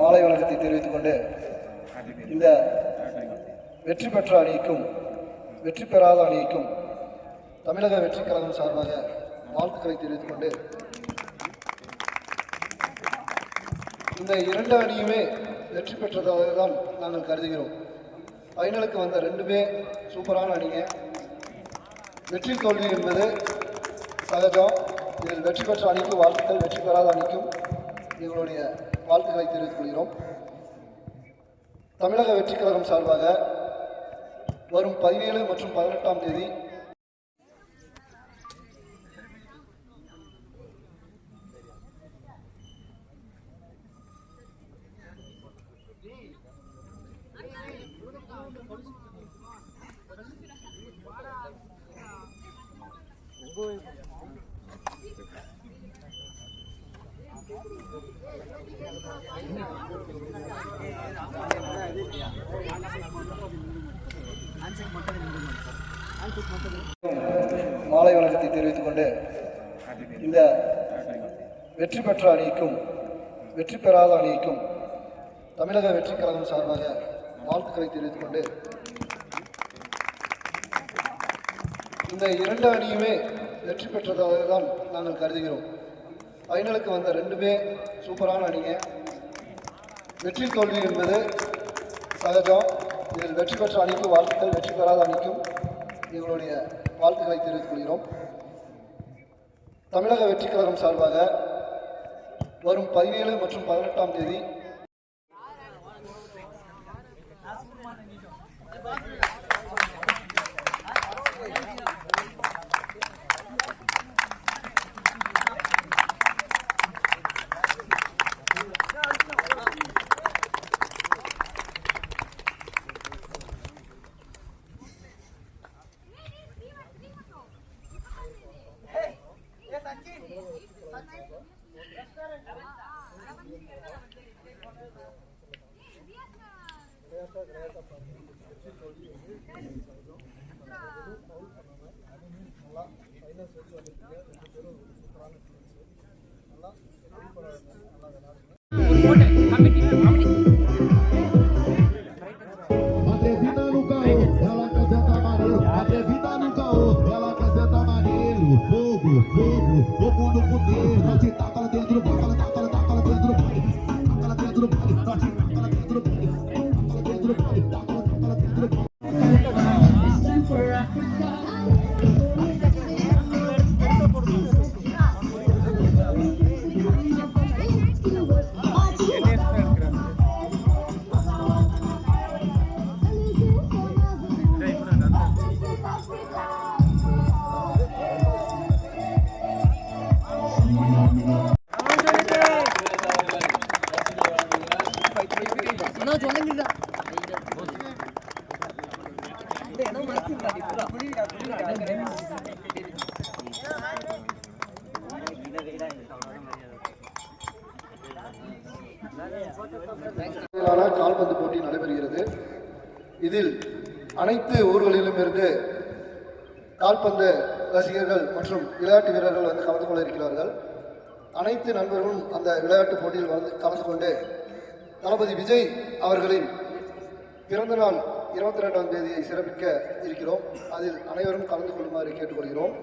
மாலை வணக்கத்தை தெரிவித்துக் கொண்டு இந்த வெற்றி பெற்ற அணிக்கும் வெற்றி பெறாத அணிக்கும் தமிழக வெற்றி கழகம் சார்பாக வாழ்த்துக்களை தெரிவித்துக் கொண்டு இந்த இரண்டு அணியுமே வெற்றி பெற்றதாக தான் நாங்கள் கருதுகிறோம். ஃபைனலுக்கு வந்த ரெண்டுமே சூப்பரான அணிங்க. வெற்றி தோல்வி என்பது சகஜம். இதில் வெற்றி பெற்ற அணிக்கு வாழ்த்துக்கள், வெற்றி பெறாத அணிக்கும் எங்களுடைய வாழ்த்துக்களை தெரிவித்துக் கொள்கிறோம். தமிழக வெற்றி கழகம் சார்பாக வரும் 17 மற்றும் 18ஆம் தேதி மாலை வணக்கத்தை தெரிவித்துக் கொண்டு இந்த வெற்றி பெற்ற அணிக்கும் வெற்றி பெறாத அணிக்கும் தமிழக வெற்றி கழகம் சார்பாக வாழ்த்துக்களை தெரிவித்துக் கொண்டு இந்த இரண்டு அணியுமே வெற்றி பெற்றதாக தான் நாங்கள் கருதுகிறோம். ஃபைனலுக்கு வந்த ரெண்டுமே சூப்பரான அணிங்க. வெற்றி தோல்வி என்பது சகஜம். இதில் வெற்றி பெற்ற அணிக்கு வாழ்த்துக்கள், வெற்றி பெறாத அணிக்கும் எங்களுடைய வாழ்த்துக்களை தெரிவித்துக் கொள்கிறோம். தமிழக வெற்றி கழகம் சார்பாக வரும் 17 மற்றும் 18ஆம் தேதி fogo no poder, nós se taca lá dentro do banco, taca lá dentro do banco, taca lá dentro do banco, nós se taca lá dentro do banco, taca lá dentro do banco, taca lá dentro do banco. கால்பந்து போட்டி நடைபெறுகிறது. இதில் அனைத்து ஊர்களிலும் இருந்து கால்பந்து ரசிகர்கள் மற்றும் விளையாட்டு வீரர்கள் வந்து கலந்து கொள்ள இருக்கிறார்கள். அனைத்து நண்பர்களும் அந்த விளையாட்டு போட்டியில் வந்து கலந்து கொண்டு தளபதி விஜய் அவர்களின் பிறந்த நாள் 22ஆம் தேதியை சிறப்பிக்க இருக்கிறோம். அதில் அனைவரும் கலந்து கொள்ளுமாறு கேட்டுக்கொள்கிறோம்.